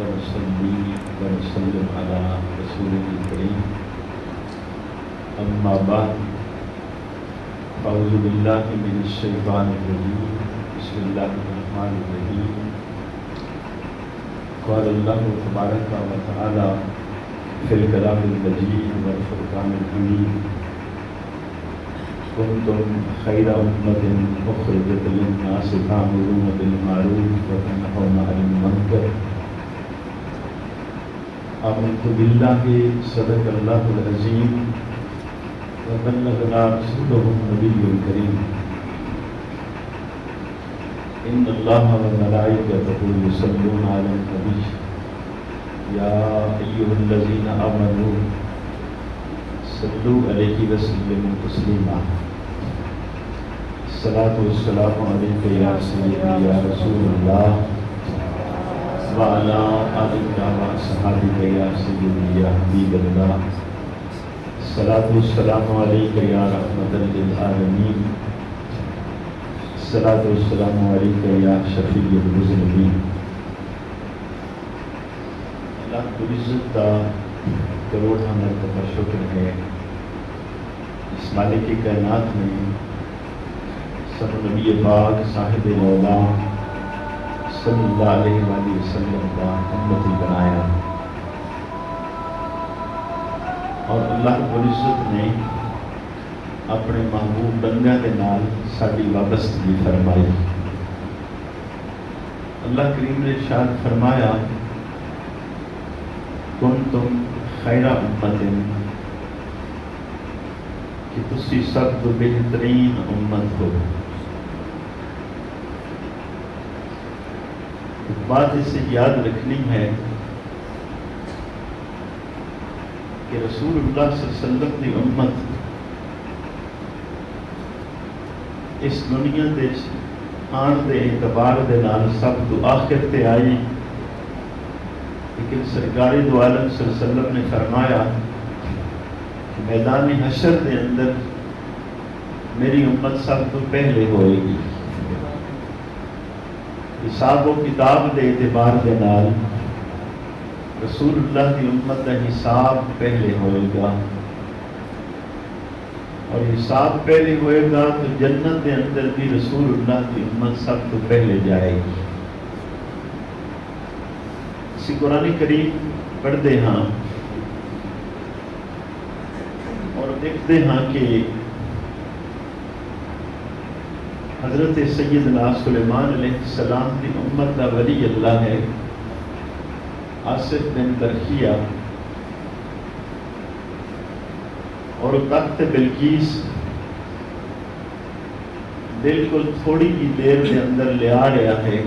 ونصلي ونسلم على رسوله الكريم أما بعد أعوذ بالله من الشيطان الرجيم بسم الله الرحمن الرحيم قال الله تبارك وتعالى في الكلام المجيد والفرقان الحميد كنتم خير أمة أخرجت للناس تأمرون بالمعروف وتنهون عن المنكر آمنت بالله صدق الله العظيم وبلغنا رسوله النبي الكريم إن الله وملائكته يصلون على النبي يا أيها الذين آمنوا صلوا عليه وسلموا تسليما الصلاة والسلام عليك يا سيدي يا رسول الله وعلى آلك وأصحابك يا سيدي يا حبيب الله الصلاة والسلام عليك يا رحمة للعالمين الصلاة والسلام عليك يا شفيع المذنبين اللہ کی عزت کا کروڑ مرتبہ شکر ہے اس مالک کائنات میں سب نبی پاک صاحب مولا صلی اللہ علیہ وآلہ وسلم کا امتی بنایا اور اللہ رب العزت نے اپنے محبوب بندیاں کے نال ساری وابستگی فرمائی۔ اللہ کریم نے ارشاد فرمایا کنتم خیر امت کہ تسی سب تو بہترین امت ہو۔ بات اس سے یاد رکھنی ہے کہ رسول اللہ صلی اللہ علیہ وسلم کی امت اس دنیا دے آن دے اعتبار دے نال سب تو آخر تے آئی، لیکن سرکار دو عالم صلی اللہ علیہ وسلم نے فرمایا کہ میدان حشر دے اندر میری امت سب تو پہلے ہوئے گی۔ حساب و کتاب دے اعتبار دے نال رسول اللہ کی امت کا حساب پہلے ہوئے گا، اور حساب پہلے ہوئے گا تو جنت کے اندر بھی رسول اللہ کی امت سب تو پہلے جائے گی۔ اسی قرآن کریم پڑھتے ہاں اور دیکھتے ہاں کہ حضرت سیدنا سلیمان علیہ السلام کی امت کا ولی اللہ ہے آصف بن برخیہ، اور تخت بلقیس بالکل تھوڑی کی دیر کے اندر لے آ رہا ہے۔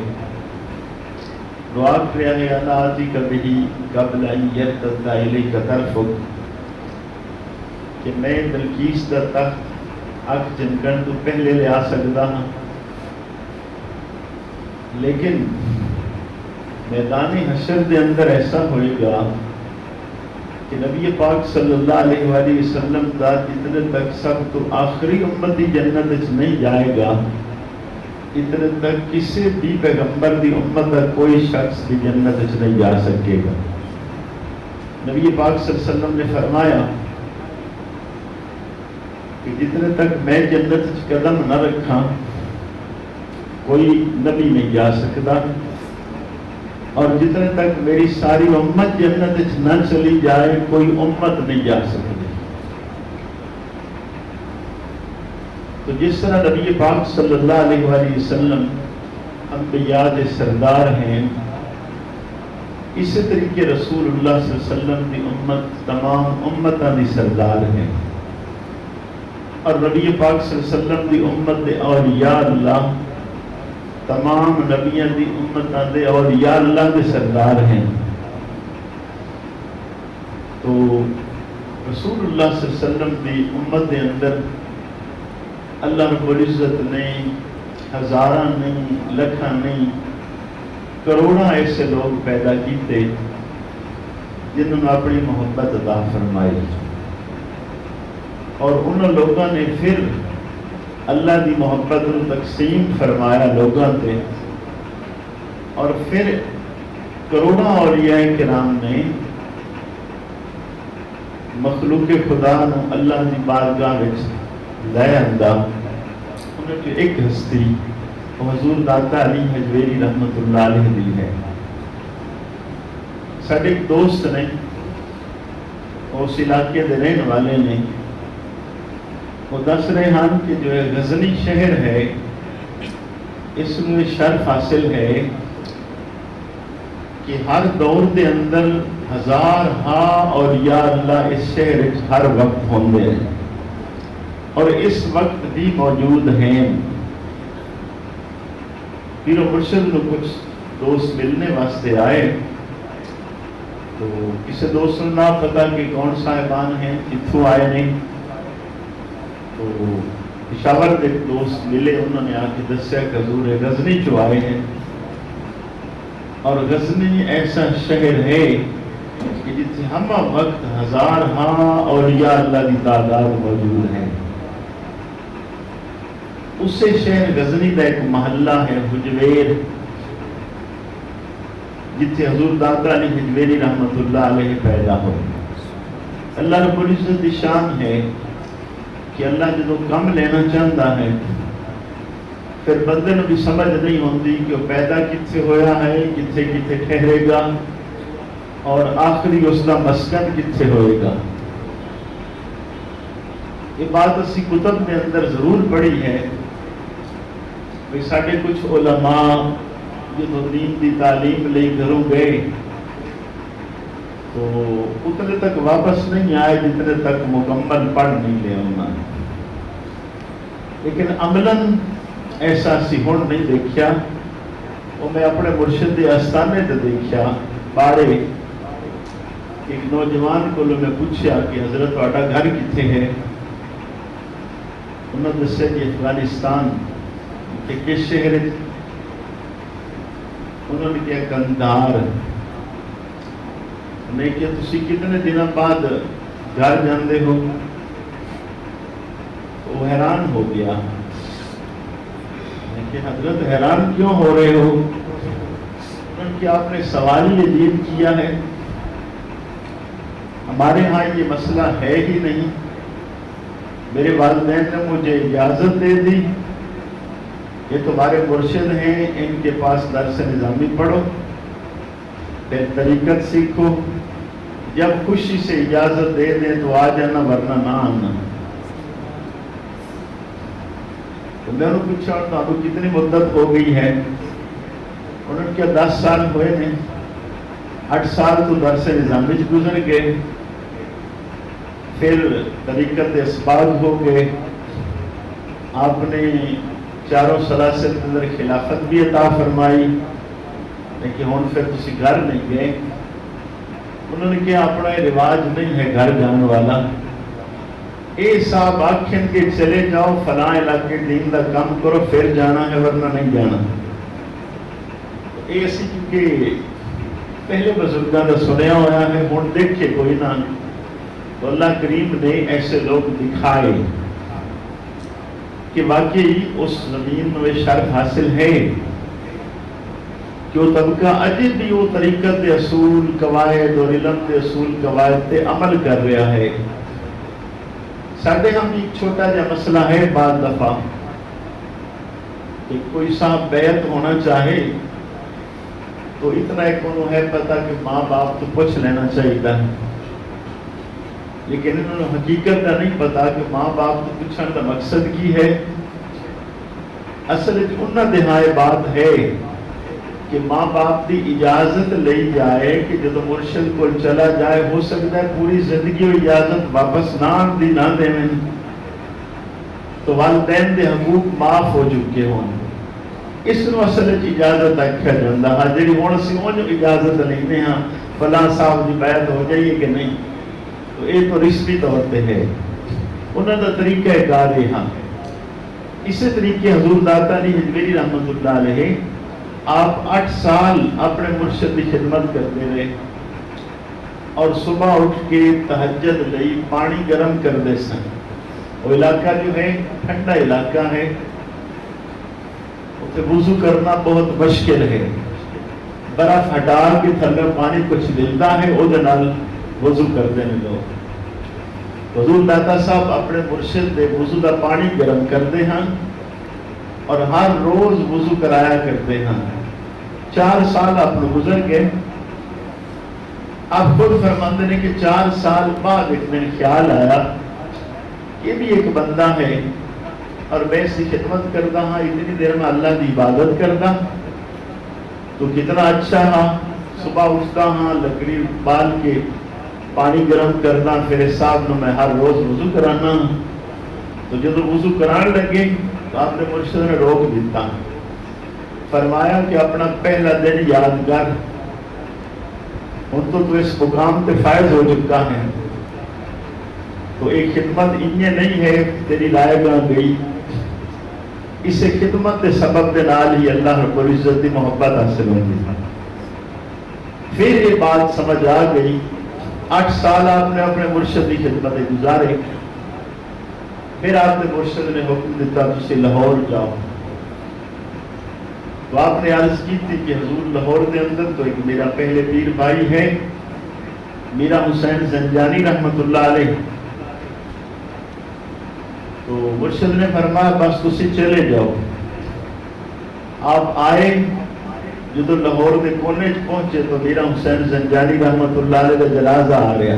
دعا کر رہا ہے اللہ آتی کبھی قبل ان یرتد الیک طرفک کہ میں بلقیس کا تخت اکھ چنکن تو پہلے لے آ سکتا ہوں، لیکن میدان حشر دے اندر ایسا ہوئے گا کہ نبی پاک صلی اللہ علیہ وآلہ وسلم کا اتنے تک سب تو آخری امتی جنت نہیں جائے گا، اتنے تک کسی بھی پیغمبر دی امت کا کوئی شخص بھی جنت نہیں جا سکے گا۔ نبی پاک صلی اللہ علیہ وسلم نے فرمایا کہ جتنے تک میں جنت قدم نہ رکھا کوئی نبی نہیں جا سکتا، اور جتنے تک میری ساری امت جنت نہ چلی جائے کوئی امت نہیں جا سکتی۔ تو جس طرح نبی پاک صلی اللہ علیہ وآلہ وسلم انبیاء کے سردار ہیں، اسی طریقے رسول اللہ صلی اللہ علیہ وسلم کی امت تمام امتاں دی سردار ہیں، اور نبی پاک صلی اللہ علیہ وسلم کی امت دے اولیاء اللہ تمام نبیوں دی امتاں دے اولیاء اللہ کے سردار ہیں۔ تو رسول اللہ صلی اللہ علیہ وسلم کی امت دے اندر اللہ رب العزت نے ہزاراں نہیں، لکھاں نہیں، کروڑاں ایسے لوگ پیدا کیتے جنہوں نے اپنی محبت عطا فرمائی، اور ان لوگوں نے پھر اللہ دی محبت کو تقسیم فرمایا لوگوں تے، اور پھر کروڑوں اولیاء کرام نے مخلوق خدا نو اللہ دی بارگاہ وچ لے آندا، انہاں دی ایک ہستی حضور داتا علی حجویری رحمت اللہ علیہ دی ہے۔ ساڈے ایک دوست نے، اس علاقے دے رہن والے نے، وہ دس رہے ہیں کہ جو ہے غزنی شہر ہے اس میں شرف حاصل ہے کہ ہر دور دے اندر ہزار ہاں اور یا اللہ اس شہر ہر وقت ہوندے ہیں اور اس وقت بھی موجود ہیں۔ پیر و مرشد نو کچھ دوست ملنے واسطے آئے تو کسی دوست نے نہ پتا کہ کون صاحبان ہیں، کتھوں آئے نہیں، تو پشاور کے دوست ملے، انہوں نے آ کے دسیا کہ حضور غزنی چو آئے ہیں، اور غزنی ایسا شہر ہے کہ جتنے ہم وقت ہزار ہاں اور یا اللہ کی تعداد موجود ہے۔ اس سے شہر غزنی کا ایک محلہ ہے حجویر، جتنے حضور داتا علی حجویری رحمت اللہ علیہ پیدا ہو۔ اللہ رب العزت کی شان ہے کہ اللہ جدو کم لینا چاہتا ہے پھر بندے نو بھی سمجھ نہیں ہوتی کہ وہ پیدا کتنے ہویا ہے، کتنے کتنے ٹھہرے گا اور آخری اس کا مسکن کتنے ہوئے گا۔ یہ بات اسی کتب میں اندر ضرور پڑھی ہے کہ ساڈے کچھ علماء جدو دین دی تعلیم لے گھروں گئے تو اتنے تک واپس نہیں آئے جتنے تک مکمل پڑھ نہیں لیا انہوں نے، لیکن عملاً ایسا سی ہون نہیں دیکھیا۔ وہ میں اپنے مرشد دے آستانے تے دیکھیا، باڑے ایک نوجوان کو میں پوچھا کہ حضرت تہاڈا گھر کتنے ہے؟ انہوں نے دسیا کہ افغانستان کہ کس شہر، انہوں نے کہا قندھار۔ میں کہ تسی کتنے دنوں بعد گھر جاندے ہو؟ وہ حیران ہو گیا کہ حضرت حیران کیوں ہو رہے ہو؟ انہوں نے کہ آپ نے سوال یہ دین کیا ہے، ہمارے ہاں یہ مسئلہ ہے ہی نہیں، میرے والدین نے مجھے اجازت دے دی کہ تمہارے مرشد ہیں، ان کے پاس درس نظامی پڑھو، پھر طریقت سیکھو، جب خوشی سے اجازت دے دیں تو آ جانا ورنہ نہ آنا۔ تو میں انہوں نے پوچھا تو آپ کو کتنی مدت ہو گئی ہے؟ انہوں نے کہا 10 سال ہوئے ہیں، 8 سال تو درس نظامی گزر گئے، پھر طریقت اسباغ ہو گئے، آپ نے چاروں سلاسل کے اندر خلافت بھی عطا فرمائی، لیکن ہون پھر تسی گھر نہیں گئے۔ انہوں نے کہا اپنا رواج نہیں ہے گھر جانے والا، اے صاحب آکھیں کہ چلے جاؤ فلاں علاقے دین دا کام کرو پھر جانا ہے ورنہ نہیں جانا۔ اے اسی کیونکہ پہلے بزرگاں دا سنیا ہوا ہے، ہون دیکھے کوئی نہ، تو اللہ کریم نے ایسے لوگ دکھائے کہ واقعی اس زمین میں شرف حاصل ہے کہ وہ طبقہ اجے بھی وہ طریقت دے اصول قواعد اور علم دے اصول قواعد تے عمل کر رہا ہے۔ ساڈے ہم ایک چھوٹا جا مسئلہ ہے بعض دفعہ کہ کوئی صاحب بیعت ہونا چاہے تو اتنا ایک انہوں ہے پتا کہ ماں باپ تو پوچھ لینا چاہیے، لیکن انہوں نے حقیقت کا نہیں پتا کہ ماں باپ تو پوچھنے کا مقصد کی ہے۔ اصل انہوں دہائے بات ہے کہ ماں باپ کی اجازت لئی جائے کہ جب مرشد کو چلا جائے ہو سکتا ہے پوری زندگی و اجازت واپس نہ دی نہ دے تو والدین دے حقوق معاف ہو چکے ہوں، اس نو اصل اجازت آکھیا جاندا ہے۔ جڑی ہن اسی اونج اجازت لیندے ہاں فلاں صاحب دی بیعت ہو جائیے کہ نہیں، تو یہ تو رسمی طور پہ ہے، انہوں کا طریقہ کار ہاں۔ اسی طریقے حضور داتا علی حجویری رحمت اللہ علیہ آپ 8 سال اپنے مرشد کی خدمت کرتے رہے اور صبح اٹھ کے تہجد لئی پانی گرم کرتے سن۔ وہ علاقہ جو ہے ٹھنڈا علاقہ ہے، اتنے وضو کرنا بہت مشکل ہے، برف ہٹا کے تھلے پانی کچھ ملتا ہے وہ وضو کرتے ہیں لوگ. حضور داتا صاحب اپنے مرشد دے وضو کا پانی گرم کرتے ہیں اور ہر روز وضو کرایا کرتے ہیں. 4 سال آپ گزر گئے. آپ خود فرماتے ہیں کہ 4 سال بعد ایک دن خیال آیا یہ بھی ایک بندہ ہے اور میں اس کی خدمت کرتا ہوں اتنی دیر میں اللہ کی عبادت کرتا تو کتنا اچھا ہاں. صبح اٹھتا ہاں لکڑی بال کے پانی گرم کرنا پھر صاحب نے میں ہر روز وضو کرانا. تو جب وضو کران لگے تو آپ نے مرشد نے روک دیتا فرمایا کہ اپنا پہلا دن یادگار ہوں تو اس مقام پہ فائز ہو چکا ہے تو ایک خدمت انہیں نہیں ہے تیری لائے گا گئی. اس خدمت کے سبب کے نال ہی اللہ رب العزت کی محبت حاصل ہوگی. پھر یہ بات سمجھ آ گئی. 8 سال آپ نے اپنے مرشد کی خدمت گزارے. پھر آپ نے مرشد نے حکم دیتا تسی لاہور جاؤ. تو آپ نے عرض کی تھی کہ حضور لاہور کے اندر تو ایک میرا پہلے پیر بھائی ہے میرا حسین زنجانی رحمت اللہ علیہ. تو مرشد نے فرمایا بس تسی چلے جاؤ. آپ آئے جب لاہور کے کونے پہنچے تو میرا حسین زنجانی رحمت اللہ علیہ کا جنازہ آ گیا.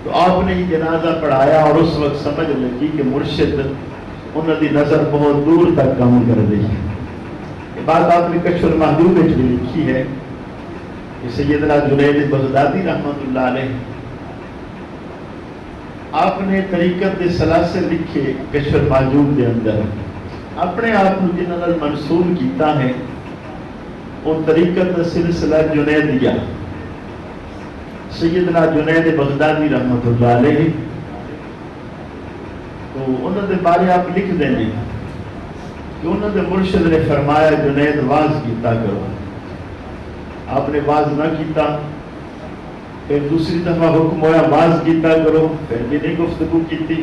تو آپ نے یہ جنازہ پڑھایا اور اس وقت سمجھ لگی کہ مرشد انہوں کی نظر بہت دور تک کام کر دی. یہ بات آپ نے کشف المحجوب میں بھی لکھی ہے کہ سیدنا جنید بغدادی رحمت اللہ علیہ آپ نے طریقت کے سلاسل لکھے کشف المحجوب کے اندر اپنے آپ کو جنہوں نے منسوب کیتا ہے وہ طریقت سلسلہ جنیدیہ سیدنا جنید بغدادی رحمت اللہ علیہ. تو انہوں نے بارے آپ لکھ دیں گے کہ انہوں نے مرشد نے فرمایا جنید واز کیتا کرو. آپ نے واز نہ کیتا. پھر دوسری دفعہ حکم ہوا واز کیتا کرو پھر بھی نہیں گفتگو کیتی.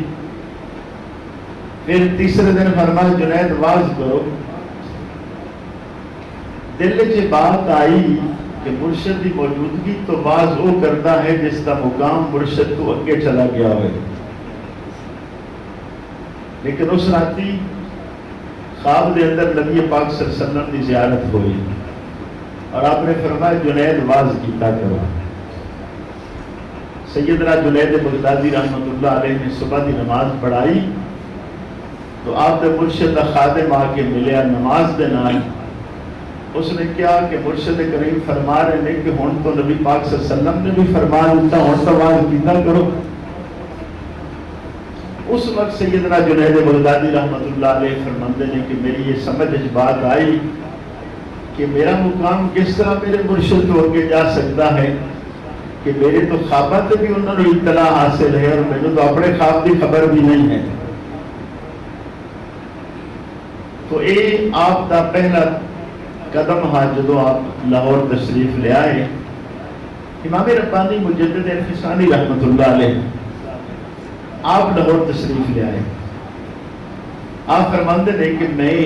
پھر تیسرے دن فرمایا جنید واز کرو. دل سے بات آئی کہ مرشد کی موجودگی تو واز وہ کرتا ہے جس کا مقام مرشد تو اگے چلا گیا ہوئے. لیکن اس راتی خواب کے اندر نبی پاک صلی اللہ علیہ وسلم کی زیارت ہوئی اور آپ نے فرمایا جنید واز کیتا کرو. سیدنا جنید بغدادی رحمت اللہ علیہ نے صبح کی نماز پڑھائی تو آپ نے مرشد کا خادم آ کے ملیا نماز دے نال. اس نے کیا کہ مرشد کریم فرما رہے ہیں کہ ہن تو نبی پاک صلی اللہ علیہ وسلم نے بھی فرما دیتا ہن تو واز کیتا کرو. اس وقت سیدنا جنید بغدادی رحمت اللہ علیہ فرماتے ہیں کہ میری یہ سمجھ بات آئی کہ میرا مقام کس طرح میرے مرشد کو آگے جا سکتا ہے کہ میرے تو خوابات بھی انہوں نے اطلاع حاصل ہے اور مجھے تو اپنے خواب کی خبر بھی نہیں ہے. تو یہ آپ کا پہلا قدم ہاں جدو آپ لاہور تشریف لے آئے. امام ربانی مجدد الفسانی رحمت اللہ علیہ آپ لاہور تشریف لے آئے. آپ فرماتے ہیں کہ میں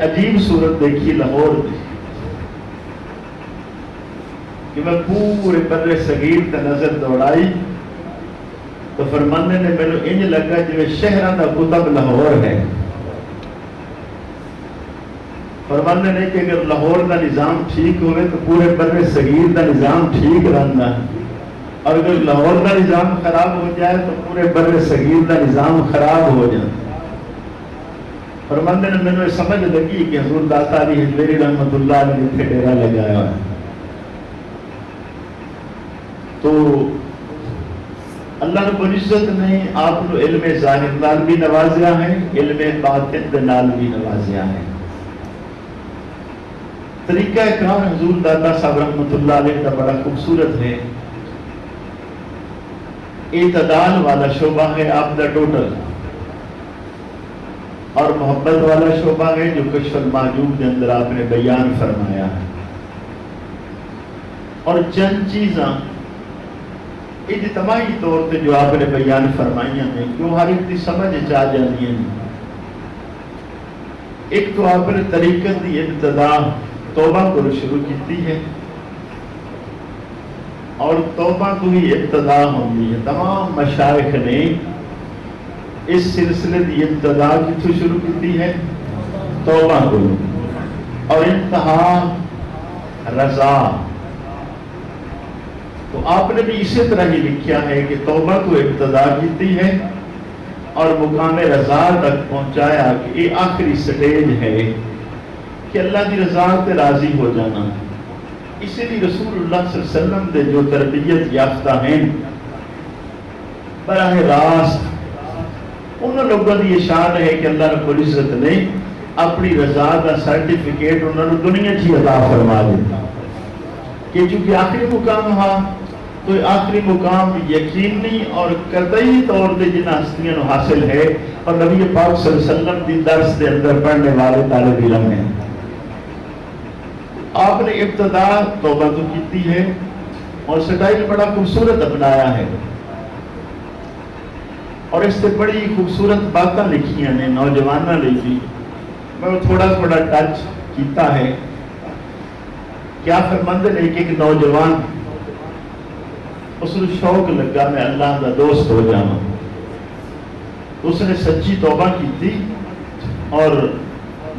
عجیب صورت دیکھی لاہور دی کہ میں پورے بر صغیر تے نظر دوڑائی تو فرماندے نے میرے انج لگا جویں شہراں دا قطب لاہور ہے. فرماندے نے کہ اگر لاہور دا نظام ٹھیک ہوئے تو پورے بر صغیر دا نظام ٹھیک رہندا اور اگر لاہور دا نظام خراب ہو جائے تو پورے بر صغیر دا نظام خراب ہو جائے. فرماندے نے میں سمجھ لگی کہ حضور داتا علی حجویری رحمت اللہ نے اتنے ڈیرا لگایا ہے. تو اللہ رب العزت نے آپ کو علم ظاہر نال بھی نوازیا ہے علم باطن نال بھی نوازیا ہے. طریقہ کار حضور داتا صاحب رحمت اللہ علیہ کا بڑا خوبصورت ہے. اعتدال والا شعبہ ہے آپ کا ٹوٹل اور محبت والا شعبہ ہے جو کشف المحجوب کے اندر آپ نے بیان فرمایا ہے. اور چند چیزاں اجتماعی طور پہ جو آپ نے بیان فرمائیاں ہیں کیوں ہر ایک کی سمجھ چاہ جاتی ہیں. ایک تو آپ نے طریقت کی ابتدا توبہ کو شروع کی ہے، اور توبہ تو ہی ابتدا ہوتی ہے۔ تمام مشائخ نے اس سلسلے کی ابتدا کتوں شروع کی ہے؟ توبہ کو، اور انتہا رضا۔ تو آپ نے بھی اسی طرح ہی لکھا ہے کہ توبہ کو ابتدا کی ہے اور مقام رضا تک پہنچایا کہ یہ آخری سٹیج ہے کہ اللہ کی رضا سے راضی ہو جانا۔ اسی لیے رسول اللہ صلی اللہ علیہ وسلم دے جو تربیت یافتہ ہیں، براہ راست ان لوگوں کی یہ شان ہے کہ اللہ رب العزت نے اپنی رضا کا سرٹیفکیٹ انہوں نے دنیا کی عطا فرما دیتا کہ چونکہ آخری مقام ہاں، تو آخری مقام یقینی اور قطعی طور پہ جن ہستیاں حاصل ہے، اور نبی پاک صلی اللہ علیہ وسلم کی درس کے اندر پڑھنے والے طالب علم ہیں۔ آپ نے ابتدا توبہ تو کی ہے اور سٹائل بڑا خوبصورت اپنایا ہے، اور اس سے بڑی خوبصورت باتیں لکھی ہیں نوجوانوں لکھی، میں تھوڑا تھوڑا ٹچ کیتا ہے۔ کیا فرمند ہے کہ ایک نوجوان اس نے شوق لگا میں اللہ کا دوست ہو جانا، اس نے سچی توبہ کی تھی اور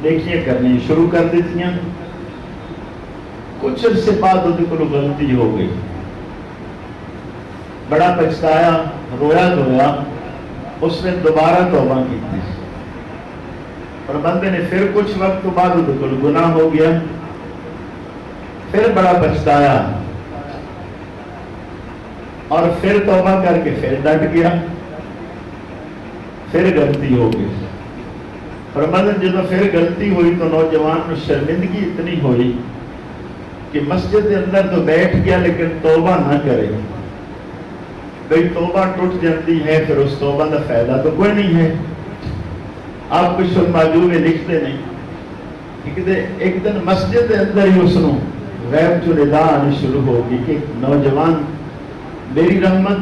نیکیاں کرنی شروع کر دیتی ہیں۔ کچھ عرصے بعد ان کو غلطی ہو گئی، بڑا پچھتایا، رویا دھویا، اس نے دوبارہ توبہ کی تھی، اور بندے نے پھر کچھ وقت بعد ان کو گناہ ہو گیا، پھر بڑا پچھتایا اور پھر توبہ کر کے پھر ڈٹ گیا، پھر غلطی ہو گئی۔ فرمایا جب پھر غلطی ہوئی تو نوجوان کو شرمندگی اتنی ہوئی کہ مسجد کے اندر تو بیٹھ گیا لیکن توبہ نہ کرے۔ بھئی توبہ ٹوٹ جاتی ہے، پھر اس توبہ کا فائدہ تو کوئی نہیں ہے۔ آپ کچھ موضوع میں لکھتے نہیں، ایک دن مسجد کے اندر ہی اس نے غیب جو ندا آنی شروع ہوگی کہ نوجوان میری رحمت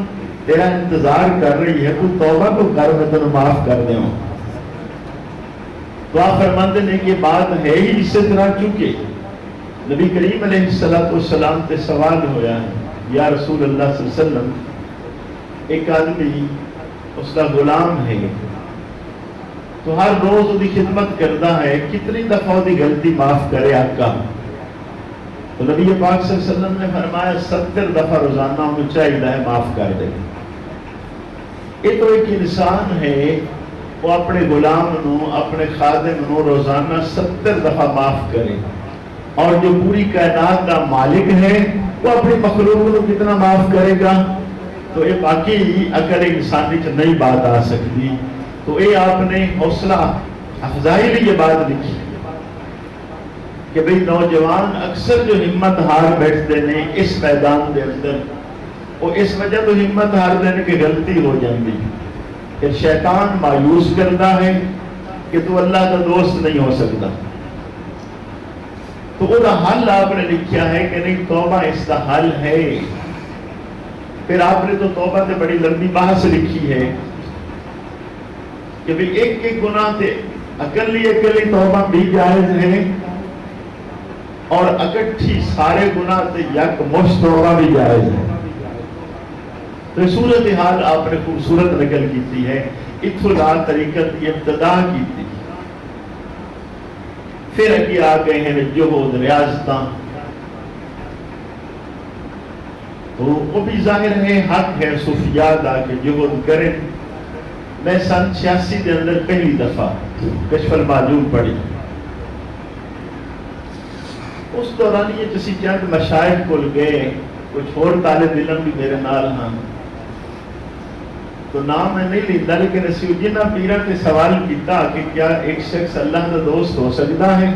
تیرا انتظار کر رہی ہے، تو توبہ کو کر، میں تنہیں معاف کر دوں۔ تو آپ فرماتے ہیں کہ یہ بات ہے ہی اسی طرح، چونکہ نبی کریم علیہ السلام سے سوال ہویا ہے، یا رسول اللہ صلی اللہ علیہ وسلم، ایک آدمی اس کا غلام ہے تو ہر روز اس کی خدمت کرتا ہے، کتنی دفعہ اس کی غلطی معاف کرے آقا؟ تو نبی پاک صلی اللہ علیہ وسلم نے فرمایا 70 دفعہ روزانہ انہیں چاہیے ہے معاف کر دے۔ یہ تو ایک انسان ہے، وہ اپنے غلام نو، اپنے خادم نو روزانہ 70 دفعہ معاف کرے، اور جو پوری کائنات کا مالک ہے وہ اپنی مخلوق کو کتنا معاف کرے گا؟ تو یہ باقی عقل انسانی سے نئی بات آ سکتی۔ تو یہ آپ نے حوصلہ افزائی بھی یہ بات لکھی کہ بھئی نوجوان اکثر جو ہمت ہار بیٹھتے ہیں اس میدان کے اندر، وہ اس وجہ تو ہمت ہار دینے کی غلطی ہو جاتی کہ شیطان مایوس کرتا ہے کہ تو اللہ کا دوست نہیں ہو سکتا۔ تو وہ حل آپ نے لکھا ہے کہ نہیں، توبہ اس کا حل ہے۔ پھر آپ نے تو توبہ سے بڑی لمبی بحث لکھی ہے کہ بھی ایک ایک گناہ سے اکلی توبہ بھی جائز ہے، اور اکٹھی سارے گناہ سے یک مشت توبہ بھی جائز ہے۔ تو صورتحال آپ نے خوبصورت نقل کی ہے، اتھلا طریقت کی ابتدا کی تھی۔ پھر اگے آ گئے ہیں جہود ریاضتاں، تو وہ بھی ظاہر ہے حق ہے صوفیاء دا کہ جہود کریں۔ میں سن 86 کے اندر پہلی دفعہ کشف المعجون پڑھی، اس دوران یہ کسی چند مشائخ کو گئے، کچھ اور طالب علم بھی میرے نال ہاں، تو نام میں نہیں لیتا، لیکن اسی جنہ پیرہ کے سوال کیتا کہ کیا ایک شخص اللہ کا دوست ہو سکتا ہے؟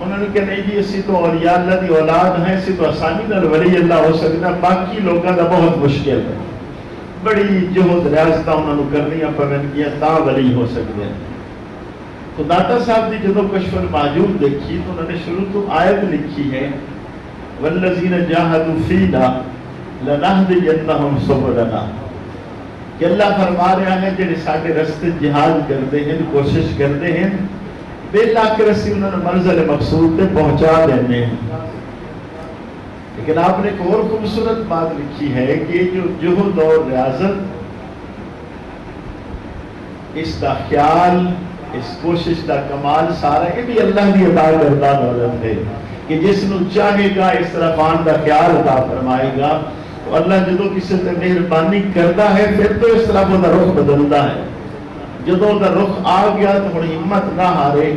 انہوں نے کہا نہیں جی، اسی تو اولیاء اللہ کی اولاد ہیں، اسی تو آسانی نال ولی اللہ ہو سکتا، باقی لوگوں کا بہت مشکل ہے، بڑی جہد ریاضتاں انہوں نے کرنی پوندیاں تا ولی ہو سکتے ہیں۔ تو داتا صاحب نے جدو کشف المعجون دیکھی تو انہوں نے شروع تو آیت لکھی ہے، والذین جاہدوا فینا لنہدینہم سبلنا، کہ اللہ فرما رہا ہے جنہیں ساڑھے رستے جہاد کرتے ہیں، کوشش کرتے ہیں، بے رسی انہوں نے منزل مقصود تے پہنچا دینے ہیں. لیکن آپ نے ایک اور خوبصورت بات لکھی ہے کہ جو جہد اور ریاضت، اس کا خیال، اس کوشش کا کمال سارا یہ بھی اللہ کی عطا کردہ دولت ہے کہ جس نو چاہے گا اس طرح فان کا خیال عطا فرمائے گا. تو اللہ جدو کسی سے مہربانی کرتا ہے پھر تو اس طرح وہ رخ بدلتا ہے. جدو وہ رخ آ گیا تو ہوں ہمت نہ ہارے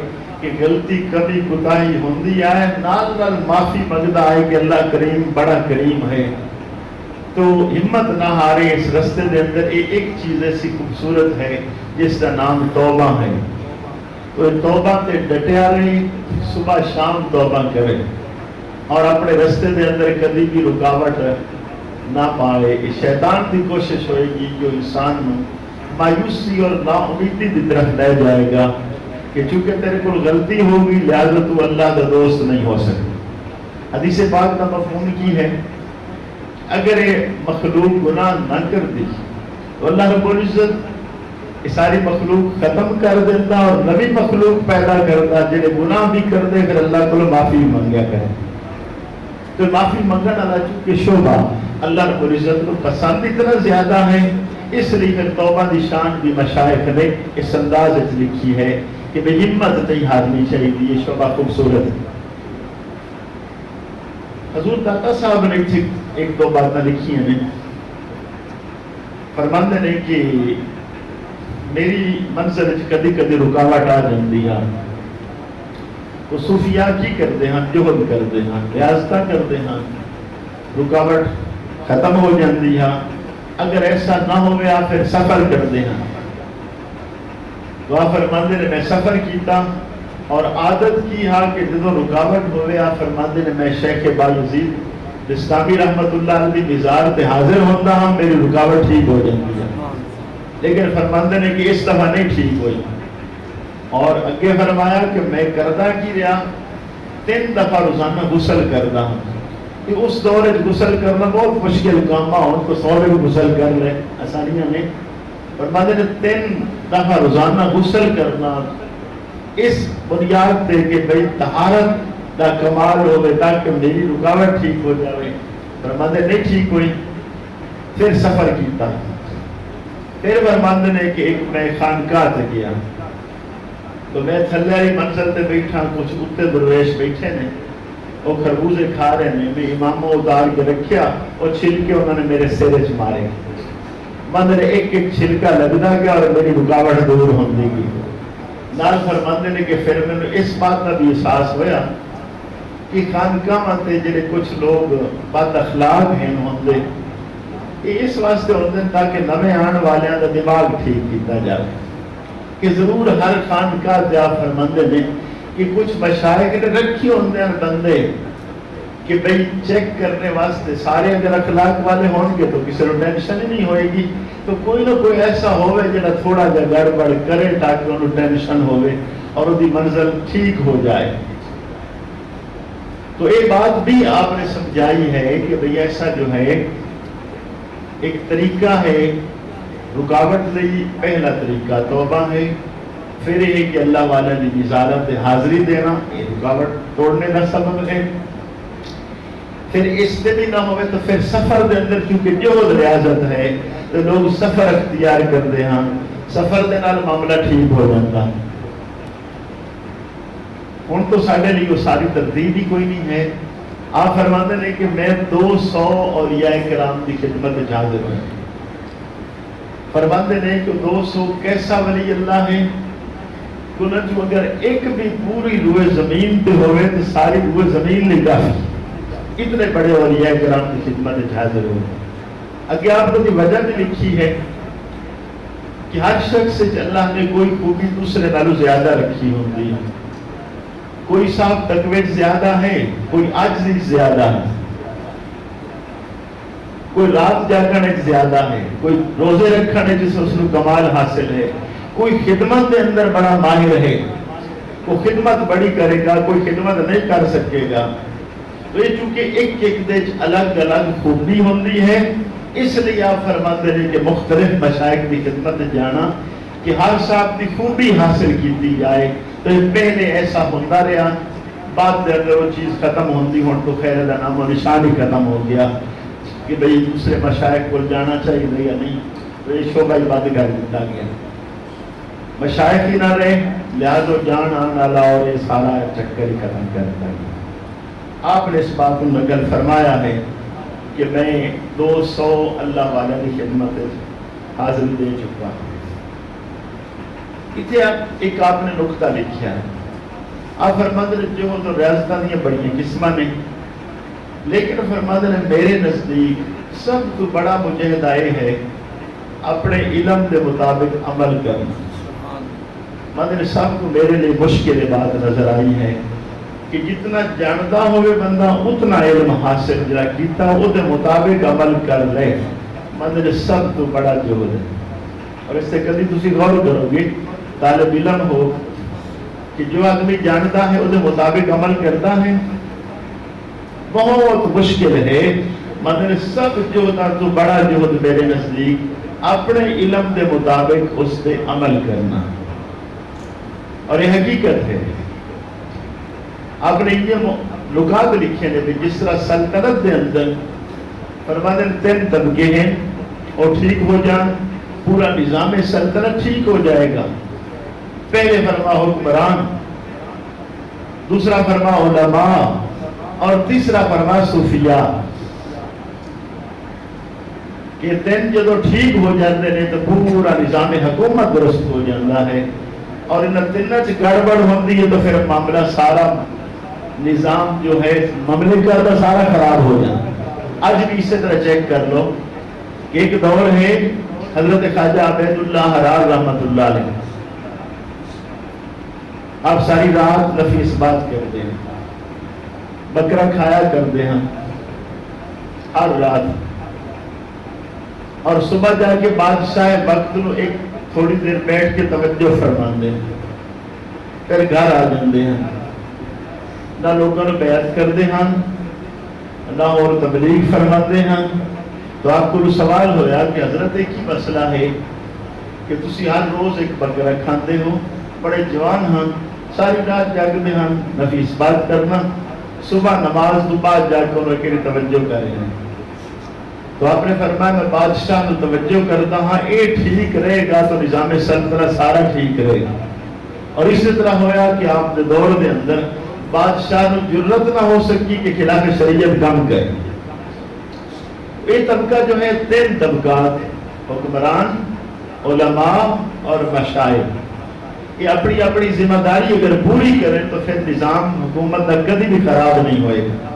کہ غلطی کبھی کوتاہی ہوندی آئے، نال معافی منگتا ہے کہ اللہ کریم بڑا کریم ہے. تو ہمت نہ ہارے. اس رستے دے اندر ایک چیز ایسی خوبصورت ہے جس کا نام توبہ ہے. تو توبہ تے ڈٹیا رہے، صبح شام توبہ کرے اور اپنے رستے دے اندر کبھی بھی رکاوٹ نہ پائے. شیطان کی کوشش ہوئے گی جو انسان نو مایوسی اور نا امیدی کی طرف لے جائے گا کہ چونکہ تیرے کو غلطی ہوگی لہذا تو اللہ کا دوست نہیں ہو سکتا. حدیث پاک کا مفہوم کی ہے اگر یہ مخلوق گناہ نہ کر دی تو اللہ رب العزت یہ ساری مخلوق ختم کر دیتا اور نئی مخلوق پیدا کرتا جنہیں گناہ بھی کر دے پھر اللہ کو معافی منگیا کرے. تو معافی منگنے والا چونکہ شعبہ اللہ رب العزت کو پسند اتنا زیادہ ہے، اس لیے پھر توبہ دی شان بھی مشائخ نے اس انداز لکھی ہے کہ بے ہمت نہیں ہارنی چاہیے. یہ شعبہ خوبصورت ہے. حضور داتا صاحب نے ایک دو باتیں لکھی ہیں، فرماندے نے کہ میری منزل کدی کدی رکاوٹ آ جاندی ہے. تو صوفیاء کی کرتے ہیں، جہد کرتے ہیں، ریاضتہ کرتے ہیں، رکاوٹ ختم ہو جاندی ہے. اگر ایسا نہ ہوئے آپ پھر سفر کرتے ہیں. تو آپ فرماندے نے میں سفر کیتا اور عادت کی ہاں کہ جدو رکاوٹ ہوئے آپ فرماندے نے میں شیخ بایزید بستامی رحمت اللہ علیہ مزار تے حاضر ہوتا ہاں میری رکاوٹ ٹھیک ہو جاتی ہے. لیکن فرماندے نے کہ اس دفعہ نہیں ٹھیک ہوئی. اور اگے فرمایا کہ میں کردہ کی رہا 3 دفعہ روزانہ غسل کردا ہوں. کہ اس دور غسل کرنا بہت مشکل کام ہو تو 100 میں غسل کر لے آسانیاں نہیں. فرماندے نے 3 دفعہ روزانہ غسل کرنا اس بنیاد پہ کہ بھئی طہارت دا کمال ہوئے تاکہ میری رکاوٹ ٹھیک ہو جائے. فرماندے نہیں ٹھیک ہوئی. پھر سفر کیتا. پھر فرماندے نے کہ ایک میں خانقاہ تے گیا تو میں تھلے والی منزل تے بیٹھا، کچھ اتنے درویش بیٹھے نے وہ خربوزے کھا رہے ہیں. میں اماموں اتار کے رکھیا اور چھلکے انہوں نے میرے سرے چ مارے. مندر ایک ایک چھلکا لگتا گیا اور میری رکاوٹ دور ہوندی گئی. نال فرماندے نے کہ پھر میں اس بات کا بھی احساس ہویا کہ خانقاہ تے جڑے کچھ لوگ بد اخلاق ہیں ہوندے یہ اس واسطے ہوندے تاکہ نویں آن والیاں دا دماغ ٹھیک کیتا جائے. کہ ضرور ہر خانقاہ تے آپ فرماندے نے کہ کچھ مشائخ نے رکھی ہوندے ہیں بندے کہ بھئی چیک کرنے واسطے سارے اگر اخلاق والے ہوں گے تو کسی کو ٹینشن ہی نہیں ہوئے گی. تو کوئی نہ کوئی ایسا ہوئے جڑا تھوڑا جا گڑبڑ کرے تاکہ انہوں ٹینشن ہوئے اور وہ دی منزل ٹھیک ہو جائے. تو یہ بات بھی آپ نے سمجھائی ہے کہ بھئی ایسا جو ہے ایک طریقہ ہے رکاوٹ لئی. پہلا طریقہ توبہ ہے. پھر یہ کہ اللہ والا دی نظارت حاضری دینا یہ رکاوٹ توڑنے کا سبب ہے. پھر اس سے بھی نہ ہوئے تو پھر سفر دے اندر کیونکہ جو ریاضت ہے تو لوگ سفر اختیار کرتے ہیں. سفر دے نال معاملہ ٹھیک ہو جاتا. ہوں تو سارے لیے وہ ساری ترتیب ہی کوئی نہیں ہے. آپ فرماتے ہیں کہ میں 200 اولیاء کرام کی خدمت حاضر ہوں. فرماتے ہیں کہ 200 کیسا ولی اللہ ہے کنچ اگر ایک بھی پوری روئے زمین پہ ہوئے تو ساری روئے زمین نہیں کافی. اتنے بڑے اولیاء کرام کی خدمت حاضر ہوں. اگر آپ نے وجہ بھی لکھی ہے کہ ہر شخص سے اللہ نے کوئی خوبی دوسرے نالوں زیادہ رکھی ہوتی ہے. کوئی صاحب تقوی زیادہ ہے، کوئی عاجزی زیادہ ہے، کوئی رات جاگنے زیادہ ہے، کوئی روزے رکھنے جس اس کو کمال حاصل ہے، کوئی خدمت کے اندر بڑا ماہر ہے، کوئی خدمت بڑی کرے گا، کوئی خدمت نہیں کر سکے گا. تو یہ چونکہ ایک ایک دے الگ الگ خوبی ہوتی ہے اس لیے آپ فرماتے ہیں کہ مختلف مشائخ کی خدمت جانا کہ ہر صاحب کی خوبی حاصل کی جائے تو پہلے ایسا ہوتا رہا، بعد اگر وہ چیز ختم ہوتی ہوں تو خیر کا نام و نشان ہی ختم ہو گیا کہ بھئی دوسرے مشائخ کو جانا چاہیے یا نہیں، تو یہ شعبہ ہی بند کر دیا گیا، مشائخ ہی نہ رہے، لہذا جان آن والا اور یہ سارا چکر ہی ختم کر دیا گیا۔ آپ نے اس بات کو نقل فرمایا ہے کہ میں 200 اللہ والا کی خدمت حاضری دے چکا ہوں۔ اتنے ایک آپ نے نقطہ لکھا ہے، آپ فرماتے ہیں جو تو ریاستہ دیا بڑی قسمہ نے، لیکن فرماتے ہیں میرے نزدیک سب تو بڑا مجاہدہ ہے اپنے علم کے مطابق عمل کرنا۔ مطلب سب کو میرے لیے مشکل بات نظر آئی ہے کہ جتنا جانتا ہوئے بندہ اتنا علم حاصل جڑا کیتا وہ دے مطابق عمل کر لے، مطلب سب تو بڑا جہد ہے۔ اور اس سے کبھی تسی غور کرو گے، طالب علم ہو کہ جو آدمی جانتا ہے اس مطابق عمل کرتا ہے، بہت مشکل ہے۔ مطلب سب جہداں تو بڑا جہد میرے نزدیک اپنے علم دے مطابق اس پہ عمل کرنا، اور یہ حقیقت ہے۔ آپ نے یہ لغات لکھے نے جس طرح سلطنت دے اندر فرماتے ہیں 3 طبقے ہیں، اور ٹھیک ہو جان پورا نظام سلطنت ٹھیک ہو جائے گا۔ پہلے فرما حکمران، دوسرا فرما علماء، اور تیسرا فرما صوفیاء۔ یہ 3 جدو ٹھیک ہو جاتے ہیں تو پورا نظام حکومت درست ہو جاتا ہے، اور ان 3 چ گڑبڑ ہوتی ہے تو پھر معاملہ سارا نظام جو ہے مملکت کا سارا خراب ہو جاتا ہے۔ آج بھی اسی طرح چیک کر لو کہ ایک دور ہے حضرت خواجہ عبید اللہ حرار رحمت اللہ علیہ، آپ ساری رات نفیس بات کرتے ہیں، بکرا کھایا کرتے ہیں ہر رات، اور صبح جا کے بادشاہ وقت نو ایک تھوڑی دیر بیٹھ کے توجہ فرماندے ہیں، پھر گھر آ جاندے ہیں، نہ لوگوں نے بیعت کرتے ہیں نہ اور تبلیغ فرماتے ہیں۔ تو آپ کو سوال ہویا کہ حضرت ایک ہی مسئلہ ہے کہ تسی ہر روز ایک بکرا کھاتے ہو، بڑے جوان ہیں، ساری رات جاگتے ہیں، نفیس بات کرنا، صبح نماز تو بعد جا کر انہوں کے توجہ کریں ہیں۔ تو آپ نے فرمایا میں بادشاہ کو توجہ کرتا ہاں، اے ٹھیک رہے گا تو نظام سلطنت سارا ٹھیک رہے گا۔ اور اسی طرح ہویا کہ آپ نے دور دے اندر بادشاہ کو جرت نہ ہو سکی کہ خلاف شریعت کام کرے۔ یہ طبقہ جو ہے 3 طبقات، حکمران، علماء اور مشائخ، یہ اپنی اپنی ذمہ داری اگر پوری کریں تو پھر نظام حکومت کا کبھی بھی خراب نہیں ہوئے گا۔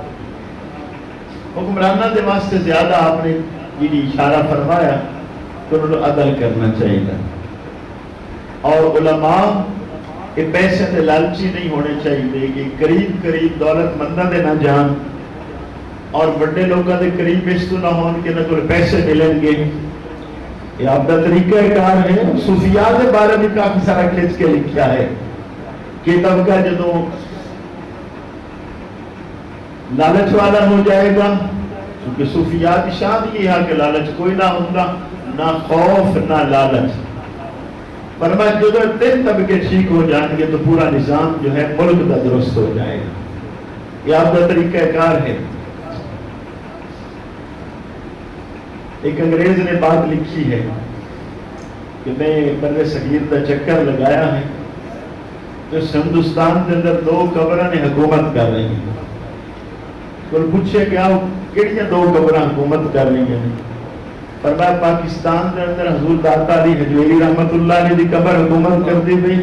حکمرانہ دے واسطے زیادہ آپ نے یہ اشارہ فرمایا کہ انہوں نے عدل کرنا چاہیے، اور علماء یہ پیسے سے لالچی نہیں ہونے چاہیے کہ قریب دولت مندہ دے نہ جان، اور بڑے لوگوں کے قریب اس تو نہ ہون کہ نہ کوئی پیسے ملیں گے۔ یہ آپ کا طریقہ کار ہے۔ صوفیاء کے بارے میں کافی سارا کھینچ کے لکھا ہے کہ طبقہ جدو لالچ والا ہو جائے گا، کیونکہ صوفیاء کی شان یہ ہے کہ لالچ کوئی نہ ہوگا، نہ خوف نہ لالچ۔ فرمایا جدو 3 طبقے ٹھیک ہو جائیں گے تو پورا نظام جو ہے ملک کا درست ہو جائے گا۔ یہ آپ کا طریقہ کار ہے۔ ایک انگریز نے بات لکھی ہے کہ میں بر صغیر کا چکر لگایا ہے تو ہندوستان کے اندر 2 قبریں نے حکومت کر رہی ہیں۔ کوئی پوچھے کہ آپ کہڑی 2 قبریں حکومت کر رہی ہیں؟ فرمایا پاکستان کے اندر حضور داتا علی حجویری رحمت اللہ علیہ کی قبر حکومت کرتی گئی،